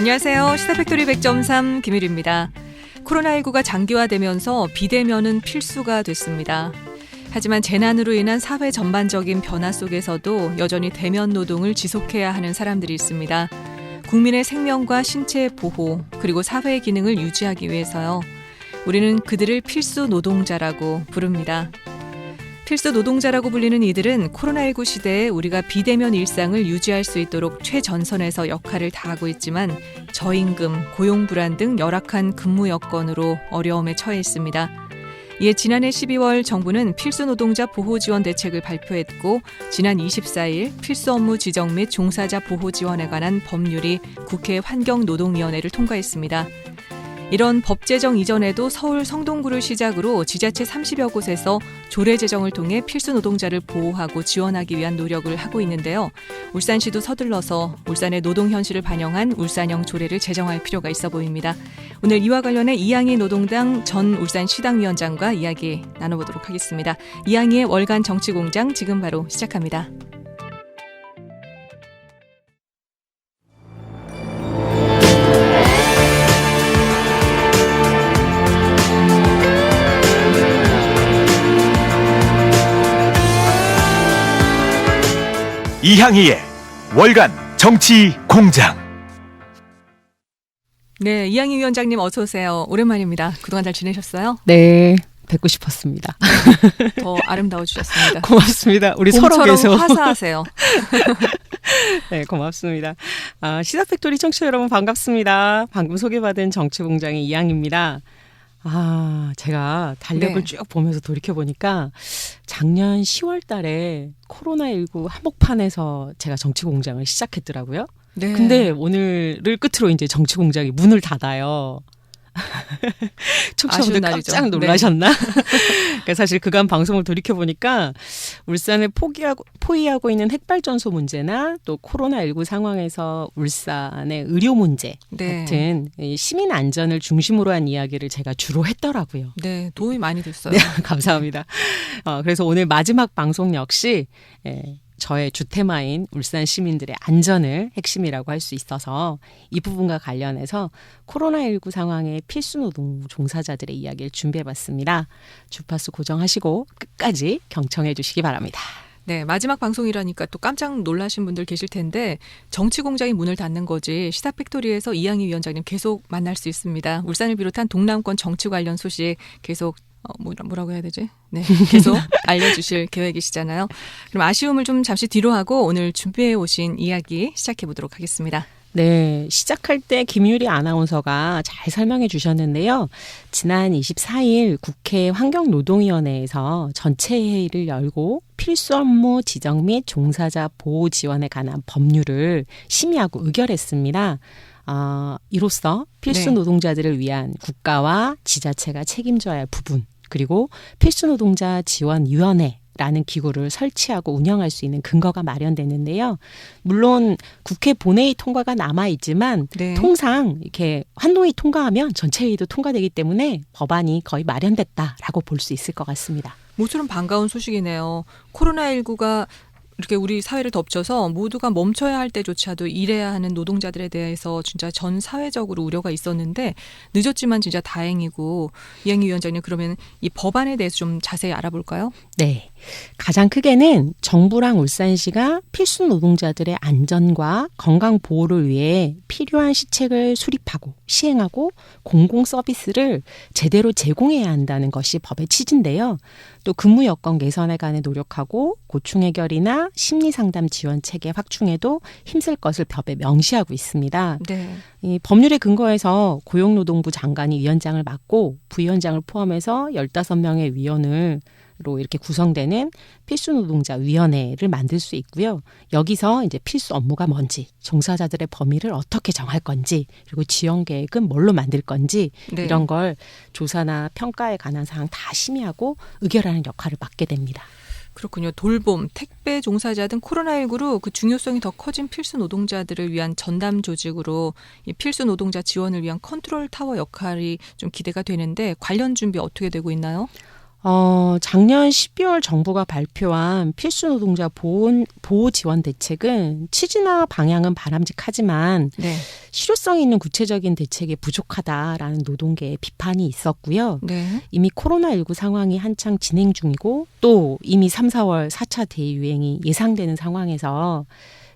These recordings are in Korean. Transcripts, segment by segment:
안녕하세요. 시사팩토리 100.3 김일입니다. 코로나19가 장기화되면서 비대면은 필수가 됐습니다. 하지만 재난으로 인한 사회 전반적인 변화 속에서도 여전히 대면 노동을 지속해야 하는 사람들이 있습니다. 국민의 생명과 신체 보호 그리고 사회 기능을 유지하기 위해서요. 우리는 그들을 필수 노동자라고 부릅니다. 필수 노동자라고 불리는 이들은 코로나19 시대에 우리가 비대면 일상을 유지할 수 있도록 최전선에서 역할을 다하고 있지만 저임금, 고용 불안 등 열악한 근무 여건으로 어려움에 처해 있습니다. 이에 지난해 12월 정부는 필수 노동자 보호 지원 대책을 발표했고 지난 24일 필수 업무 지정 및 종사자 보호 지원에 관한 법률이 국회 환경노동위원회를 통과했습니다. 이런 법 제정 이전에도 서울 성동구를 시작으로 지자체 30여 곳에서 조례 제정을 통해 필수 노동자를 보호하고 지원하기 위한 노력을 하고 있는데요. 울산시도 서둘러서 울산의 노동 현실을 반영한 울산형 조례를 제정할 필요가 있어 보입니다. 오늘 이와 관련해 이양희 노동당 전 울산시당위원장과 이야기 나눠보도록 하겠습니다. 이양희의 월간 정치공장 지금 바로 시작합니다. 이향희의 월간 정치 공장. 네, 이양희 위원장님 어서 오세요. 오랜만입니다. 그동안 잘 지내셨어요? 네, 뵙고 싶었습니다. 더 아름다워지셨습니다. 고맙습니다. 우리 서로 계속 화사하세요. 네, 고맙습니다. 시사팩토리 청취자 여러분 반갑습니다. 방금 소개받은 정치공장의 이양희입니다. 제가 달력을 쭉 보면서 돌이켜보니까 작년 10월 달에 코로나19 한복판에서 제가 정치공장을 시작했더라고요. 네. 근데 오늘을 끝으로 이제 정치공장이 문을 닫아요. 청취자분들 깜짝 놀라셨나? 네. 그러니까 사실 그간 방송을 돌이켜보니까 울산을 포위하고 있는 핵발전소 문제나 또 코로나19 상황에서 울산의 의료 문제 같은 시민 안전을 중심으로 한 이야기를 제가 주로 했더라고요. 네, 도움이 많이 됐어요. 네, 감사합니다. 그래서 오늘 마지막 방송 역시 저의 주테마인 울산 시민들의 안전을 핵심이라고 할 수 있어서 이 부분과 관련해서 코로나19 상황의 필수 노동 종사자들의 이야기를 준비해봤습니다. 주파수 고정하시고 끝까지 경청해 주시기 바랍니다. 네, 마지막 방송이라니까 또 깜짝 놀라신 분들 계실 텐데 정치공장이 문을 닫는 거지 시사팩토리에서 이양희 위원장님 계속 만날 수 있습니다. 울산을 비롯한 동남권 정치 관련 소식 계속 뭐라고 해야 되지? 네, 계속 알려주실 계획이시잖아요. 그럼 아쉬움을 좀 잠시 뒤로 하고 오늘 준비해 오신 이야기 시작해 보도록 하겠습니다. 네, 시작할 때 김유리 아나운서가 잘 설명해 주셨는데요. 지난 24일 국회 환경노동위원회에서 전체 회의를 열고 필수 업무 지정 및 종사자 보호 지원에 관한 법률을 심의하고 의결했습니다. 이로써 필수 노동자들을 위한 국가와 지자체가 책임져야 할 부분, 그리고 필수 노동자 지원위원회라는 기구를 설치하고 운영할 수 있는 근거가 마련됐는데요. 물론 국회 본회의 통과가 남아있지만 통상 이렇게 환노위 통과하면 전체 회의도 통과되기 때문에 법안이 거의 마련됐다라고 볼 수 있을 것 같습니다. 모처럼 반가운 소식이네요. 코로나19가 이렇게 우리 사회를 덮쳐서 모두가 멈춰야 할 때조차도 일해야 하는 노동자들에 대해서 진짜 전 사회적으로 우려가 있었는데 늦었지만 진짜 다행이고 이양희 위원장님 그러면 이 법안에 대해서 좀 자세히 알아볼까요? 네. 가장 크게는 정부랑 울산시가 필수 노동자들의 안전과 건강 보호를 위해 필요한 시책을 수립하고 시행하고 공공 서비스를 제대로 제공해야 한다는 것이 법의 취지인데요. 또 근무 여건 개선에 관해 노력하고 고충 해결이나 심리 상담 지원 체계 확충에도 힘쓸 것을 법에 명시하고 있습니다. 네. 이 법률에 근거해서 고용노동부 장관이 위원장을 맡고 부위원장을 포함해서 15명의 위원을 로 이렇게 구성되는 필수 노동자 위원회를 만들 수 있고요. 여기서 이제 필수 업무가 뭔지, 종사자들의 범위를 어떻게 정할 건지, 그리고 지원 계획은 뭘로 만들 건지 이런 걸 조사나 평가에 관한 사항 다 심의하고 의결하는 역할을 맡게 됩니다. 그렇군요. 돌봄, 택배 종사자 등 코로나19로 그 중요성이 더 커진 필수 노동자들을 위한 전담 조직으로 이 필수 노동자 지원을 위한 컨트롤 타워 역할이 좀 기대가 되는데 관련 준비 어떻게 되고 있나요? 작년 12월 정부가 발표한 필수 노동자 보호 지원 대책은 취지나 방향은 바람직하지만 네. 실효성 있는 구체적인 대책이 부족하다라는 노동계의 비판이 있었고요. 네. 이미 코로나19 상황이 한창 진행 중이고 또 이미 3, 4월 4차 대유행이 예상되는 상황에서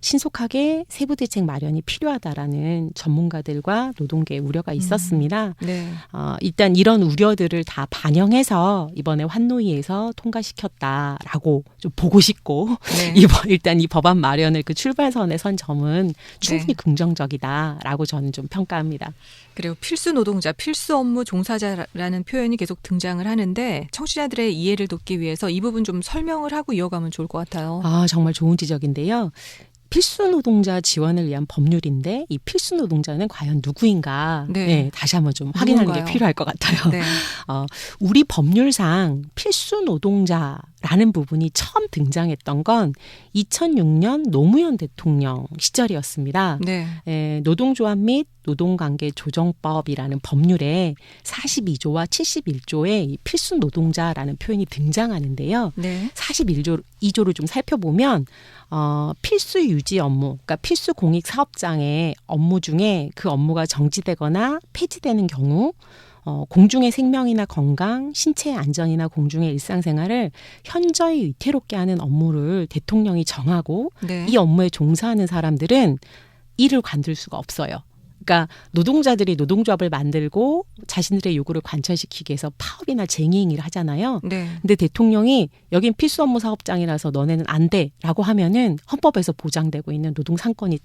신속하게 세부 대책 마련이 필요하다라는 전문가들과 노동계의 우려가 있었습니다. 네. 일단 이런 우려들을 다 반영해서 이번에 환노위에서 통과시켰다라고 좀 보고 싶고 네. 일단 이 법안 마련을 그 출발선에 선 점은 충분히 네. 긍정적이다라고 저는 좀 평가합니다. 그리고 필수 노동자, 필수 업무 종사자라는 표현이 계속 등장을 하는데 청취자들의 이해를 돕기 위해서 이 부분 좀 설명을 하고 이어가면 좋을 것 같아요. 정말 좋은 지적인데요. 필수 노동자 지원을 위한 법률인데 이 필수 노동자는 과연 누구인가? 네. 다시 한번 좀 확인하는 누군가요? 게 필요할 것 같아요. 네. 우리 법률상 필수 노동자라는 부분이 처음 등장했던 건 2006년 노무현 대통령 시절이었습니다. 네. 노동조합 및 노동관계 조정법이라는 법률에 42조와 71조에 필수 노동자라는 표현이 등장하는데요. 네. 42조를 좀 살펴보면 필수 유지 업무, 그러니까 필수 공익 사업장의 업무 중에 그 업무가 정지되거나 폐지되는 경우 공중의 생명이나 건강, 신체의 안전이나 공중의 일상생활을 현저히 위태롭게 하는 업무를 대통령이 정하고 네. 이 업무에 종사하는 사람들은 일을 관둘 수가 없어요. 그러니까 노동자들이 노동조합을 만들고 자신들의 요구를 관철시키기 위해서 파업이나 쟁의행위를 하잖아요. 네. 근데 대통령이 여긴 필수 업무 사업장이라서 너네는 안 돼라고 하면은 헌법에서 보장되고 있는 노동 상권이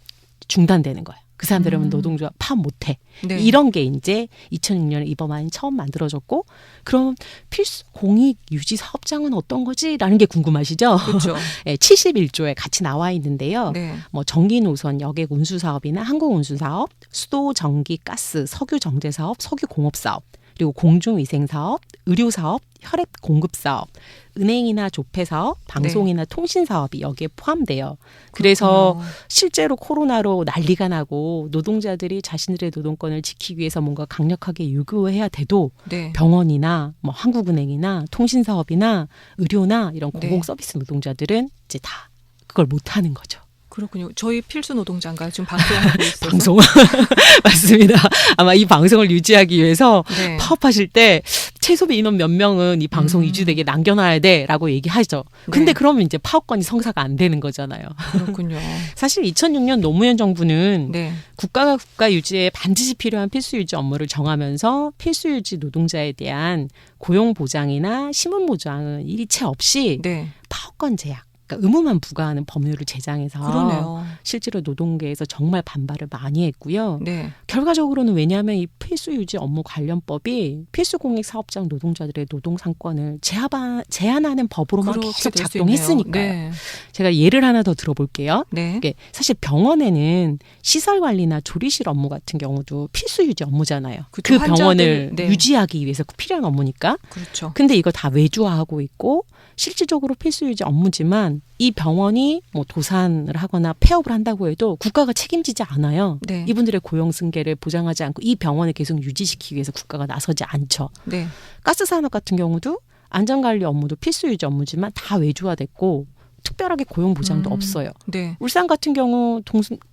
중단되는 거예요. 그 사람들은 노동조합 파업 못해. 네. 이런 게 이제 2006년에 이 법안이 처음 만들어졌고 그럼 필수 공익 유지 사업장은 어떤 거지라는 게 궁금하시죠? 그렇죠. 71조에 같이 나와 있는데요. 네. 전기 노선, 여객 운수 사업이나 항공 운수 사업, 수도, 전기, 가스, 석유 정제 사업, 석유 공업 사업, 그리고 공중위생 사업, 의료 사업, 혈액 공급 사업, 은행이나 조폐 사업, 방송이나 통신 사업이 여기에 포함돼요. 그래서 그렇군요. 실제로 코로나로 난리가 나고 노동자들이 자신들의 노동권을 지키기 위해서 뭔가 강력하게 요구해야 돼도 네. 병원이나 한국은행이나 통신 사업이나 의료나 이런 네. 공공 서비스 노동자들은 이제 다 그걸 못 하는 거죠. 그렇군요. 저희 필수 노동자인가요? 지금 방송하고 있어서. 방송 맞습니다. 아마 이 방송을 유지하기 위해서 네. 파업하실 때 최소비 인원 몇 명은 이 방송 유지되게 남겨놔야 돼라고 얘기하죠. 근데 네. 그러면 이제 파업권이 성사가 안 되는 거잖아요. 그렇군요. 사실 2006년 노무현 정부는 네. 국가가 국가 유지에 반드시 필요한 필수 유지 업무를 정하면서 필수 유지 노동자에 대한 고용 보장이나 심은 보장은 일체 없이 네. 파업권 제약, 그러니까 의무만 부과하는 법률을 제정해서 그러네요. 실제로 노동계에서 정말 반발을 많이 했고요. 네. 결과적으로는 왜냐하면 이 필수 유지 업무 관련법이 필수 공익 사업장 노동자들의 노동 상권을 제한하는 법으로만 그렇게 계속 될수 작동했으니까요. 있네요. 제가 예를 하나 더 들어볼게요. 네. 이게 사실 병원에는 시설 관리나 조리실 업무 같은 경우도 필수 유지 업무잖아요. 그쵸, 그 병원을 환자들, 네. 유지하기 위해서 필요한 업무니까. 그렇죠. 근데 이거 다 외주화하고 있고 실질적으로 필수 유지 업무지만 이 병원이 도산을 하거나 폐업을 한다고 해도 국가가 책임지지 않아요. 네. 이분들의 고용 승계를 보장하지 않고 이 병원을 계속 유지시키기 위해서 국가가 나서지 않죠. 네. 가스 산업 같은 경우도 안전관리 업무도 필수 유지 업무지만 다 외주화됐고 특별하게 고용 보장도 없어요. 네. 울산 같은 경우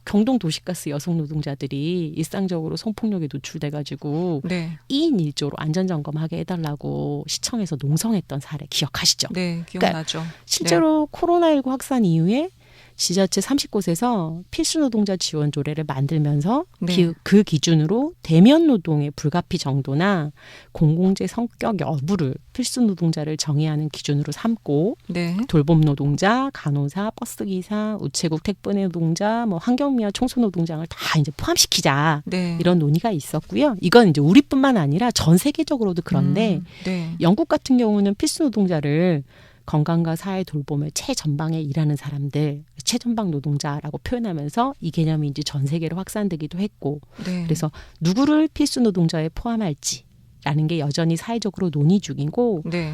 경동 도시가스 여성 노동자들이 일상적으로 성폭력에 노출돼가지고 네. 2인 1조로 안전점검하게 해달라고 시청에서 농성했던 사례 기억하시죠? 네. 기억나죠. 실제로 코로나19 확산 이후에 지자체 30곳에서 필수 노동자 지원 조례를 만들면서 네. 그 기준으로 대면 노동의 불가피 정도나 공공재 성격 여부를 필수 노동자를 정의하는 기준으로 삼고 네. 돌봄 노동자, 간호사, 버스기사, 우체국 택배 노동자, 환경미화 청소 노동장을 다 이제 포함시키자. 네. 이런 논의가 있었고요. 이건 이제 우리뿐만 아니라 전 세계적으로도 그런데 네. 영국 같은 경우는 필수 노동자를 건강과 사회 돌봄을 최전방에 일하는 사람들, 최전방 노동자라고 표현하면서 이 개념이 이제 전 세계로 확산되기도 했고, 네. 그래서 누구를 필수 노동자에 포함할지라는 게 여전히 사회적으로 논의 중이고, 네.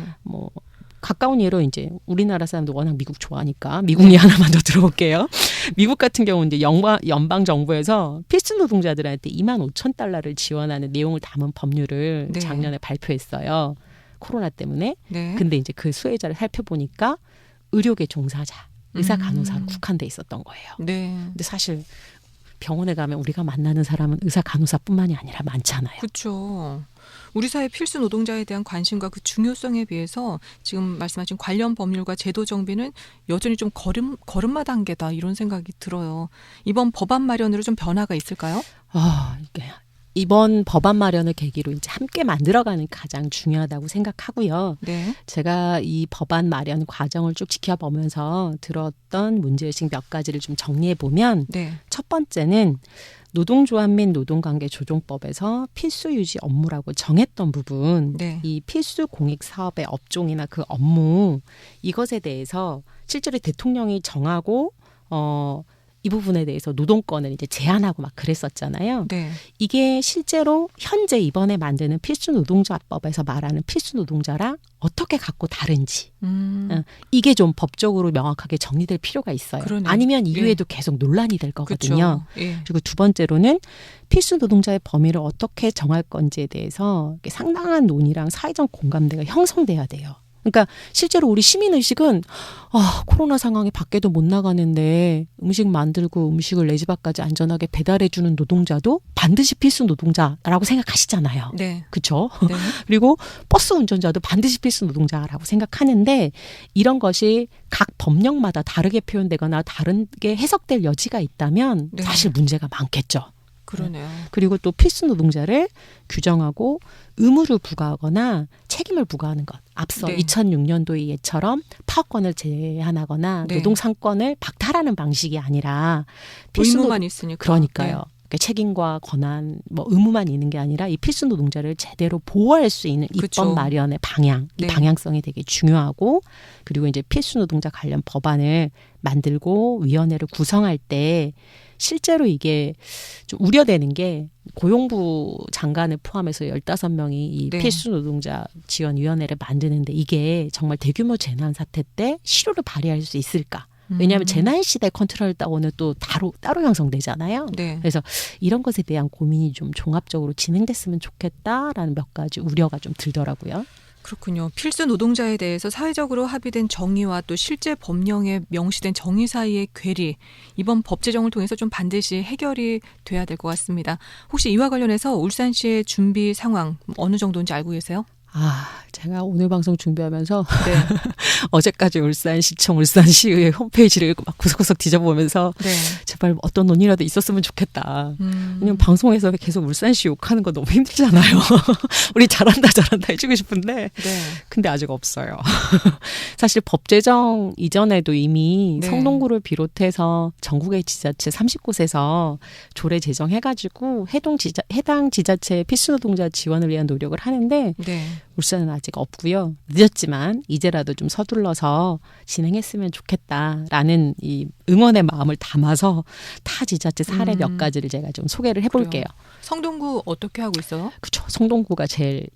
가까운 예로 이제 우리나라 사람도 워낙 미국 좋아하니까 미국 얘기 하나만 더 들어볼게요. 미국 같은 경우 이제 연방 정부에서 필수 노동자들한테 $25,000를 지원하는 내용을 담은 법률을 네. 작년에 발표했어요. 코로나 때문에. 네. 근데 이제 그 수혜자를 살펴보니까 의료계 종사자, 의사 간호사로 국한돼 있었던 거예요. 네. 근데 사실 병원에 가면 우리가 만나는 사람은 의사 간호사뿐만이 아니라 많잖아요. 그렇죠. 우리 사회 필수 노동자에 대한 관심과 그 중요성에 비해서 지금 말씀하신 관련 법률과 제도 정비는 여전히 좀 걸음마 단계다 이런 생각이 들어요. 이번 법안 마련으로 좀 변화가 있을까요? 이게 이번 법안 마련을 계기로 이제 함께 만들어가는 게 가장 중요하다고 생각하고요. 네. 제가 이 법안 마련 과정을 쭉 지켜보면서 들었던 문제의식 몇 가지를 좀 정리해 보면 네. 첫 번째는 노동조합 및 노동관계 조정법에서 필수 유지 업무라고 정했던 부분, 네. 이 필수 공익 사업의 업종이나 그 업무 이것에 대해서 실제로 대통령이 정하고 이 부분에 대해서 노동권을 이제 제한하고 막 그랬었잖아요. 네. 이게 실제로 현재 이번에 만드는 필수 노동자법에서 말하는 필수 노동자랑 어떻게 갖고 다른지 이게 좀 법적으로 명확하게 정리될 필요가 있어요. 그러네요. 아니면 이후에도 예. 계속 논란이 될 거거든요. 그렇죠. 예. 그리고 두 번째로는 필수 노동자의 범위를 어떻게 정할 건지에 대해서 상당한 논의랑 사회적 공감대가 형성돼야 돼요. 그러니까 실제로 우리 시민의식은 코로나 상황에 밖에도 못 나가는데 음식 만들고 음식을 내 집 앞까지 안전하게 배달해주는 노동자도 반드시 필수 노동자라고 생각하시잖아요. 네. 그렇죠? 네. 그리고 버스 운전자도 반드시 필수 노동자라고 생각하는데 이런 것이 각 법령마다 다르게 표현되거나 다르게 해석될 여지가 있다면 네. 사실 문제가 많겠죠. 그러네요. 그리고 또 필수 노동자를 규정하고 의무를 부과하거나 책임을 부과하는 것. 앞서 네. 2006년도의 예처럼 파업권을 제한하거나 네. 노동상권을 박탈하는 방식이 아니라 필수 의무만 있으니까. 그러니까요. 네. 그러니까 책임과 권한, 의무만 있는 게 아니라 이 필수 노동자를 제대로 보호할 수 있는 입법 그쵸. 마련의 방향, 이 네. 방향성이 되게 중요하고 그리고 이제 필수 노동자 관련 법안을 만들고 위원회를 구성할 때 실제로 이게 좀 우려되는 게 고용부 장관을 포함해서 15명이 이 네. 필수 노동자 지원위원회를 만드는데 이게 정말 대규모 재난 사태 때 실효를 발휘할 수 있을까? 왜냐하면 재난 시대 컨트롤 타워는 또 따로 형성되잖아요. 네. 그래서 이런 것에 대한 고민이 좀 종합적으로 진행됐으면 좋겠다라는 몇 가지 우려가 좀 들더라고요. 그렇군요. 필수 노동자에 대해서 사회적으로 합의된 정의와 또 실제 법령에 명시된 정의 사이의 괴리, 이번 법 제정을 통해서 좀 반드시 해결이 돼야 될 것 같습니다. 혹시 이와 관련해서 울산시의 준비 상황 어느 정도인지 알고 계세요? 제가 오늘 방송 준비하면서 네. 어제까지 울산시청, 울산시의 홈페이지를 막 구석구석 뒤져보면서 네. 제발 어떤 논의라도 있었으면 좋겠다. 음. 왜냐면 방송에서 계속 울산시 욕하는 거 너무 힘들잖아요. 우리 잘한다 해주고 싶은데 네. 근데 아직 없어요. 사실 법 제정 이전에도 이미 네. 성동구를 비롯해서 전국의 지자체 30곳에서 조례 제정해가지고 해당 지자체의 필수노동자 지원을 위한 노력을 하는데 네. 울산은 아직 없고요. 늦었지만 이제라도 좀 서둘러서 진행했으면 좋겠다라는 이 응원의 마음을 담아서 타 지자체 사례 몇 가지를 제가 좀 소개를 해볼게요. 그래요. 성동구 어떻게 하고 있어요? 그렇죠. 성동구가 제일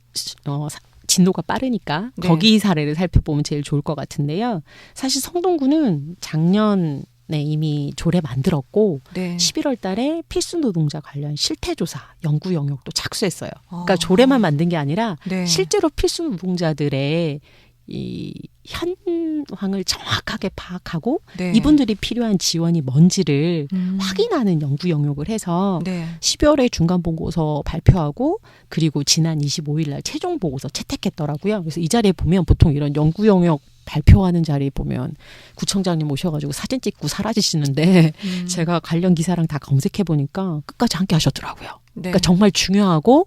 진도가 빠르니까 네. 거기 사례를 살펴보면 제일 좋을 것 같은데요. 사실 성동구는 작년에 이미 조례 만들었고 네. 11월 달에 필수 노동자 관련 실태조사 연구 영역도 착수했어요. 그러니까 조례만 만든 게 아니라 네. 실제로 필수 노동자들의 이 현황을 정확하게 파악하고 네. 이분들이 필요한 지원이 뭔지를 음. 확인하는 연구 영역을 해서 네. 12월에 중간 보고서 발표하고 그리고 지난 25일 날 최종 보고서 채택했더라고요. 그래서 이 자리에 보면 보통 이런 연구 영역 발표하는 자리에 보면 구청장님 오셔가지고 사진 찍고 사라지시는데 제가 관련 기사랑 다 검색해 보니까 끝까지 함께 하셨더라고요. 네. 그러니까 정말 중요하고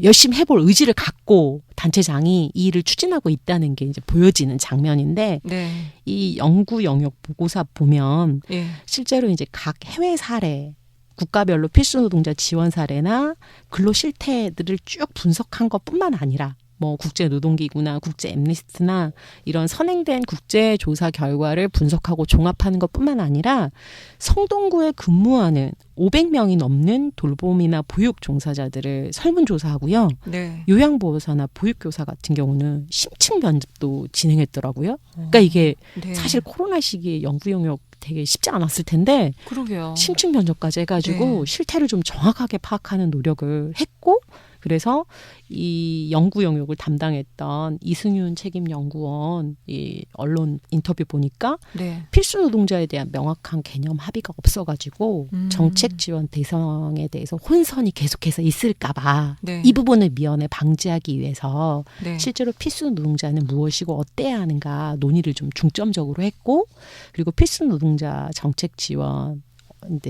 열심히 해볼 의지를 갖고 단체장이 이 일을 추진하고 있다는 게 이제 보여지는 장면인데 네. 이 연구 영역 보고서 보면 예. 실제로 이제 각 해외 사례 국가별로 필수 노동자 지원 사례나 근로 실태들을 쭉 분석한 것뿐만 아니라 국제노동기구나 국제 엠니스트나 이런 선행된 국제조사 결과를 분석하고 종합하는 것뿐만 아니라 성동구에 근무하는 500명이 넘는 돌봄이나 보육 종사자들을 설문조사하고요. 네. 요양보호사나 보육교사 같은 경우는 심층 면접도 진행했더라고요. 그러니까 이게 네. 사실 코로나 시기에 연구 영역 되게 쉽지 않았을 텐데 그러게요. 심층 면접까지 해가지고 네. 실태를 좀 정확하게 파악하는 노력을 했고 그래서 이 연구 영역을 담당했던 이승윤 책임연구원 이 언론 인터뷰 보니까 네. 필수 노동자에 대한 명확한 개념 합의가 없어가지고 정책 지원 대상에 대해서 혼선이 계속해서 있을까봐 네. 이 부분을 미연에 방지하기 위해서 네. 실제로 필수 노동자는 무엇이고 어때야 하는가 논의를 좀 중점적으로 했고 그리고 필수 노동자 정책 지원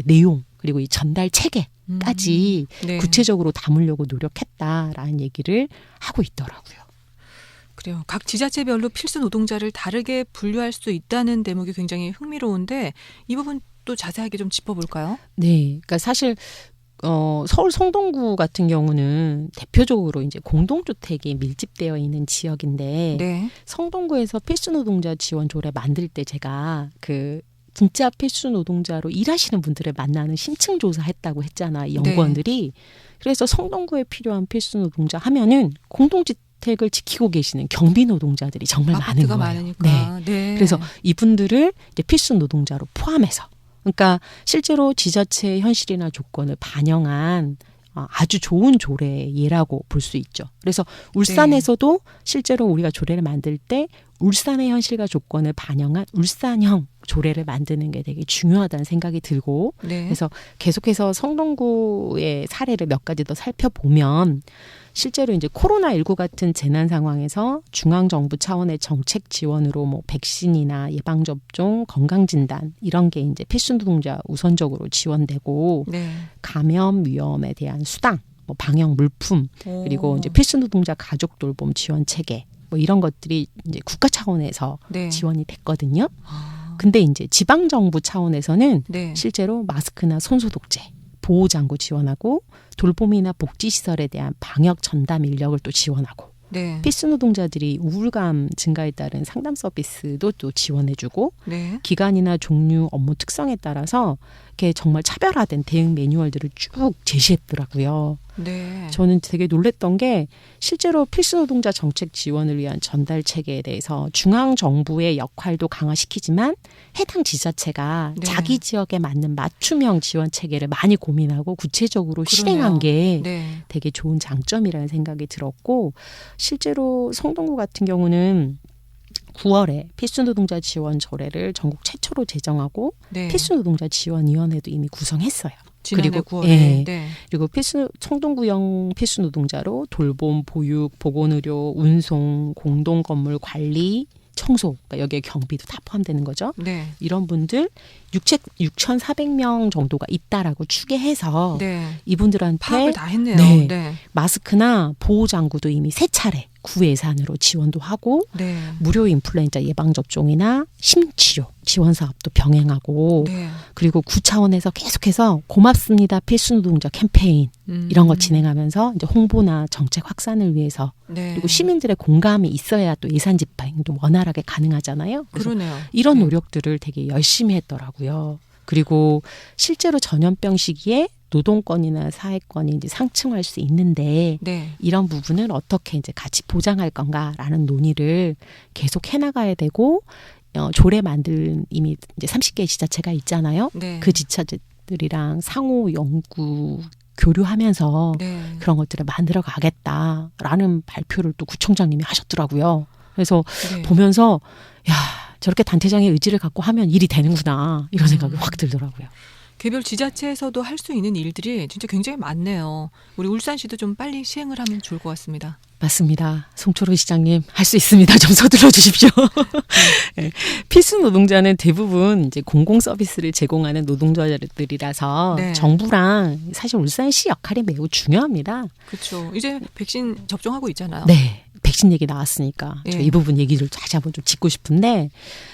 내용 그리고 이 전달 체계까지 네. 구체적으로 담으려고 노력했다라는 얘기를 하고 있더라고요. 그래요. 각 지자체별로 필수 노동자를 다르게 분류할 수 있다는 대목이 굉장히 흥미로운데 이 부분 또 자세하게 좀 짚어볼까요? 네, 그러니까 사실 서울 성동구 같은 경우는 대표적으로 이제 공동주택이 밀집되어 있는 지역인데 네. 성동구에서 필수 노동자 지원 조례 만들 때 제가 그 진짜 필수 노동자로 일하시는 분들을 만나는 심층 조사했다고 했잖아, 이 연구원들이. 그래서 성동구에 필요한 필수 노동자 하면은 공동주택을 지키고 계시는 경비 노동자들이 정말 많은 아파트가 거예요. 많으니까. 네. 네. 그래서 이분들을 이제 필수 노동자로 포함해서 그러니까 실제로 지자체의 현실이나 조건을 반영한 아주 좋은 조례의 예라고 볼 수 있죠. 그래서 울산에서도 실제로 우리가 조례를 만들 때 울산의 현실과 조건을 반영한 울산형 조례를 만드는 게 되게 중요하다는 생각이 들고 네. 그래서 계속해서 성동구의 사례를 몇 가지 더 살펴보면 실제로 이제 코로나19 같은 재난 상황에서 중앙정부 차원의 정책 지원으로 뭐 백신이나 예방접종, 건강진단 이런 게 이제 필수 노동자 우선적으로 지원되고 네. 감염 위험에 대한 수당, 뭐 방역 물품 그리고 이제 필수 노동자 가족 돌봄 지원 체계 뭐 이런 것들이 이제 국가 차원에서 네. 지원이 됐거든요. 근데 이제 지방 정부 차원에서는 네. 실제로 마스크나 손소독제, 보호장구 지원하고 돌봄이나 복지시설에 대한 방역 전담 인력을 또 지원하고 네. 필수 노동자들이 우울감 증가에 따른 상담 서비스도 또 지원해주고 네. 기간이나 종류, 업무 특성에 따라서 이렇게 정말 차별화된 대응 매뉴얼들을 쭉 제시했더라고요. 네. 저는 되게 놀랬던 게 실제로 필수 노동자 정책 지원을 위한 전달 체계에 대해서 중앙 정부의 역할도 강화시키지만 해당 지자체가 네. 자기 지역에 맞는 맞춤형 지원 체계를 많이 고민하고 구체적으로 그러네요. 실행한 게 네. 되게 좋은 장점이라는 생각이 들었고 실제로 성동구 같은 경우는 9월에 필수 노동자 지원 조례를 전국 최초로 제정하고 네. 필수 노동자 지원위원회도 이미 구성했어요. 지난해 그리고 9월에. 예. 네. 그리고 성동구형 필수 노동자로 돌봄, 보육, 보건의료, 운송, 공동건물 관리, 청소, 그러니까 여기에 경비도 다 포함되는 거죠. 네. 이런 분들 6,400명 정도가 있다라고 추계해서 네. 이분들한테 파악을 다 했네요. 네. 네. 마스크나 보호장구도 이미 3차례 구예산으로 지원도 하고 네. 무료 인플루엔자 예방접종이나 심치료 지원 사업도 병행하고 네. 그리고 구 차원에서 계속해서 고맙습니다 필수 노동자 캠페인 이런 거 진행하면서 이제 홍보나 정책 확산을 위해서 네. 그리고 시민들의 공감이 있어야 또 예산 집행도 원활하게 가능하잖아요. 그래서 그러네요. 이런 네. 노력들을 되게 열심히 했더라고요. 그리고 실제로 전염병 시기에 노동권이나 사회권이 이제 상충할 수 있는데 네. 이런 부분을 어떻게 이제 같이 보장할 건가라는 논의를 계속 해나가야 되고 조례 만든 이미 이제 30개 지자체가 있잖아요. 네. 그 지자체들이랑 상호 연구 교류하면서 네. 그런 것들을 만들어 가겠다라는 발표를 또 구청장님이 하셨더라고요. 그래서 네. 보면서 야 저렇게 단체장의 의지를 갖고 하면 일이 되는구나 이런 생각이 확 들더라고요. 개별 지자체에서도 할 수 있는 일들이 진짜 굉장히 많네요. 우리 울산시도 좀 빨리 시행을 하면 좋을 것 같습니다. 맞습니다. 송초로 시장님 할 수 있습니다. 좀 서둘러 주십시오. 네. 필수 노동자는 대부분 이제 공공 서비스를 제공하는 노동자들이라서 네. 정부랑 사실 울산시 역할이 매우 중요합니다. 그렇죠. 이제 백신 접종하고 있잖아요. 네. 백신 얘기 나왔으니까 예. 저 이 부분 얘기를 다시 한번 좀 짚고 싶은데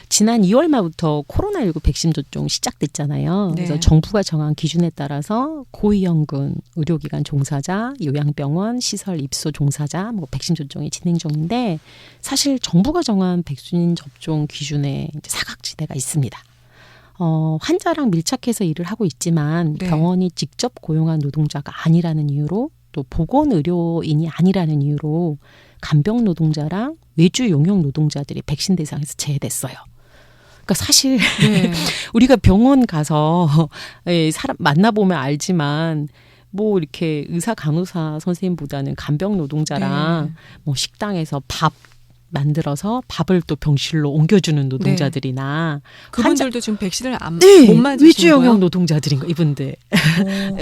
지난 2월 말부터 코로나19 백신 접종 시작됐잖아요. 네. 그래서 정부가 정한 기준에 따라서 고위험군 의료기관 종사자, 요양병원, 시설 입소 종사자 뭐 백신 접종이 진행 중인데 사실 정부가 정한 백신 접종 기준에 이제 사각지대가 있습니다. 환자랑 밀착해서 일을 하고 있지만 네. 병원이 직접 고용한 노동자가 아니라는 이유로 또 보건의료인이 아니라는 이유로 간병 노동자랑 외주 용역 노동자들이 백신 대상에서 제외됐어요. 그러니까 사실 네. 우리가 병원 가서 사람 만나보면 알지만 뭐 이렇게 의사 간호사 선생님보다는 간병 노동자랑 네. 뭐 식당에서 밥 만들어서 밥을 또 병실로 옮겨주는 노동자들이나 그분들도 지금 백신을 네, 못 맞으신 위주 영역 거예요? 노동자들인 거 이분들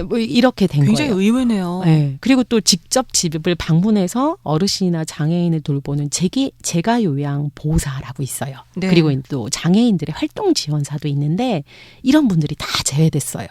뭐 이렇게 된 굉장히 거예요. 의외네요. 네. 그리고 또 직접 집을 방문해서 어르신이나 장애인을 돌보는 재가 요양 보호사라고 있어요. 네. 그리고 또 장애인들의 활동 지원사도 있는데 이런 분들이 다 제외됐어요.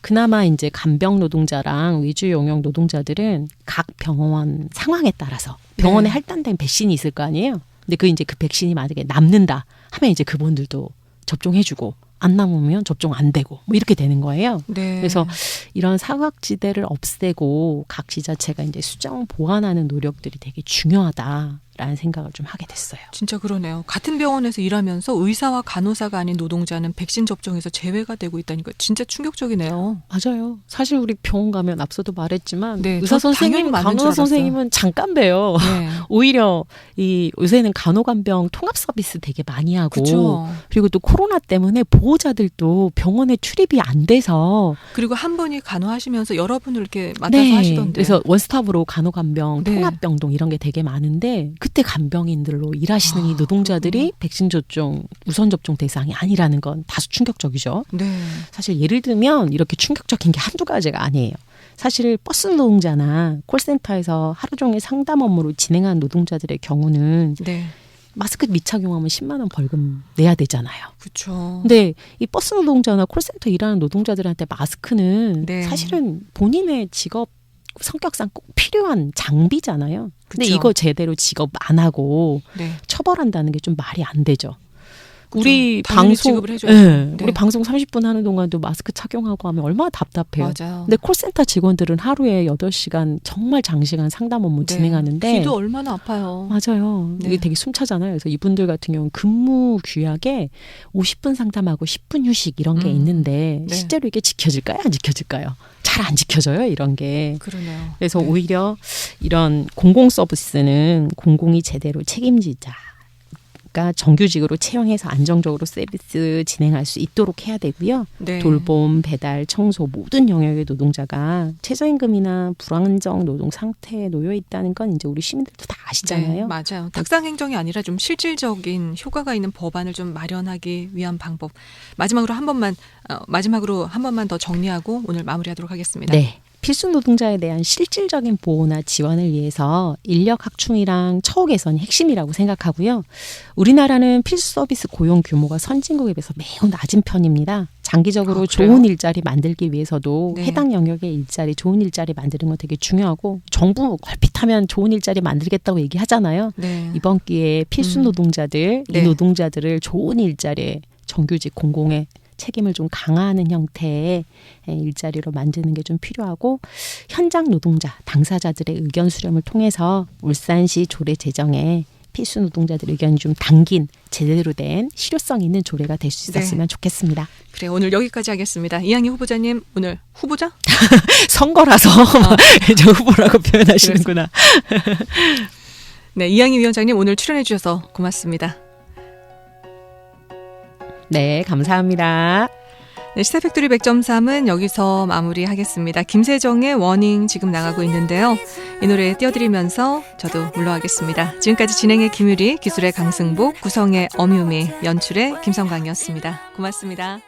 그나마 이제 간병 노동자랑 위주 영역 노동자들은 각 병원 상황에 따라서 병원에 네. 할당된 백신이 있을 거 아니에요. 근데 그 백신이 만약에 남는다 하면 이제 그분들도 접종해주고 안 남으면 접종 안 되고 뭐 이렇게 되는 거예요. 네. 그래서 이런 사각지대를 없애고 각 지자체가 이제 수정 보완하는 노력들이 되게 중요하다라는 생각을 좀 하게 됐어요. 진짜 그러네요. 같은 병원에서 일하면서 의사와 간호사가 아닌 노동자는 백신 접종에서 제외가 되고 있다니까 진짜 충격적이네요. 맞아요. 사실 우리 병원 가면 앞서도 말했지만 네, 의사 저 당연히 선생님, 맞는 줄 간호사 알았어요. 선생님은 잠깐 봬요. 네. 오히려 이 요새는 간호간병 통합 서비스 되게 많이 하고 그렇죠. 그리고 또 코로나 때문에 보호자들도 병원에 출입이 안 돼서 그리고 한 분이 간호하시면서 여러분을 이렇게 맡아서 하시던데. 그래서 원스톱으로 간호간병, 네. 통합병동 이런 게 되게 많은데 그때 간병인들로 일하시는 이 노동자들이 백신 접종 우선 접종 대상이 아니라는 건 다소 충격적이죠. 네. 사실 예를 들면 이렇게 충격적인 게 한두 가지가 아니에요. 사실 버스 노동자나 콜센터에서 하루 종일 상담 업무를 진행한 노동자들의 경우는 네. 마스크 미착용하면 10만 원 벌금 내야 되잖아요. 그렇죠. 근데 이 버스 노동자나 콜센터 일하는 노동자들한테 마스크는 네. 사실은 본인의 직업 성격상 꼭 필요한 장비잖아요. 근데 그쵸. 이거 제대로 직업 안 하고 네. 처벌한다는 게 좀 말이 안 되죠. 그죠. 우리 당연히 방송 지급을 해줘야죠. 네. 네. 우리 방송 30분 하는 동안도 마스크 착용하고 하면 얼마나 답답해요. 맞아요. 근데 콜센터 직원들은 하루에 8시간 정말 장시간 상담 업무 네. 진행하는데 귀도 얼마나 아파요. 맞아요. 네. 이게 되게 숨차잖아요. 그래서 이분들 같은 경우는 근무 규약에 50분 상담하고 10분 휴식 이런 게 있는데 네. 실제로 이게 지켜질까요? 안 지켜질까요? 잘 안 지켜져요. 이런 게. 그러네요. 그래서 네. 오히려 이런 공공 서비스는 공공이 제대로 책임지자. 가 정규직으로 채용해서 안정적으로 서비스 진행할 수 있도록 해야 되고요. 네. 돌봄, 배달, 청소 모든 영역의 노동자가 최저임금이나 불안정 노동 상태에 놓여 있다는 건 이제 우리 시민들도 다 아시잖아요. 네, 맞아요. 탁상 행정이 아니라 좀 실질적인 효과가 있는 법안을 좀 마련하기 위한 방법. 마지막으로 한 번만 더 정리하고 오늘 마무리하도록 하겠습니다. 네. 필수 노동자에 대한 실질적인 보호나 지원을 위해서 인력 확충이랑 처우 개선이 핵심이라고 생각하고요. 우리나라는 필수 서비스 고용 규모가 선진국에 비해서 매우 낮은 편입니다. 장기적으로 그래요? 좋은 일자리 만들기 위해서도 네. 해당 영역의 일자리, 좋은 일자리 만드는 건 되게 중요하고 정부 얼핏하면 좋은 일자리 만들겠다고 얘기하잖아요. 네. 이번 기회에 필수 노동자들, 네. 이 노동자들을 좋은 일자리에 정규직 공공의 책임을 좀 강화하는 형태의 일자리로 만드는 게 좀 필요하고 현장 노동자, 당사자들의 의견 수렴을 통해서 울산시 조례 제정에 필수 노동자들 의견이 좀 담긴 제대로 된 실효성 있는 조례가 될 수 있었으면 좋겠습니다. 그래 오늘 여기까지 하겠습니다. 이양희 후보자님 오늘 후보자? 선거라서 저 후보라고 표현하시는구나. 네, 이양희 위원장님 오늘 출연해 주셔서 고맙습니다. 네, 감사합니다. 네, 시사팩토리 100.3은 여기서 마무리하겠습니다. 김세정의 워닝 지금 나가고 있는데요. 이 노래 띄워드리면서 저도 물러가겠습니다. 지금까지 진행의 김유리, 기술의 강승복, 구성의 엄유미, 연출의 김성광이었습니다. 고맙습니다.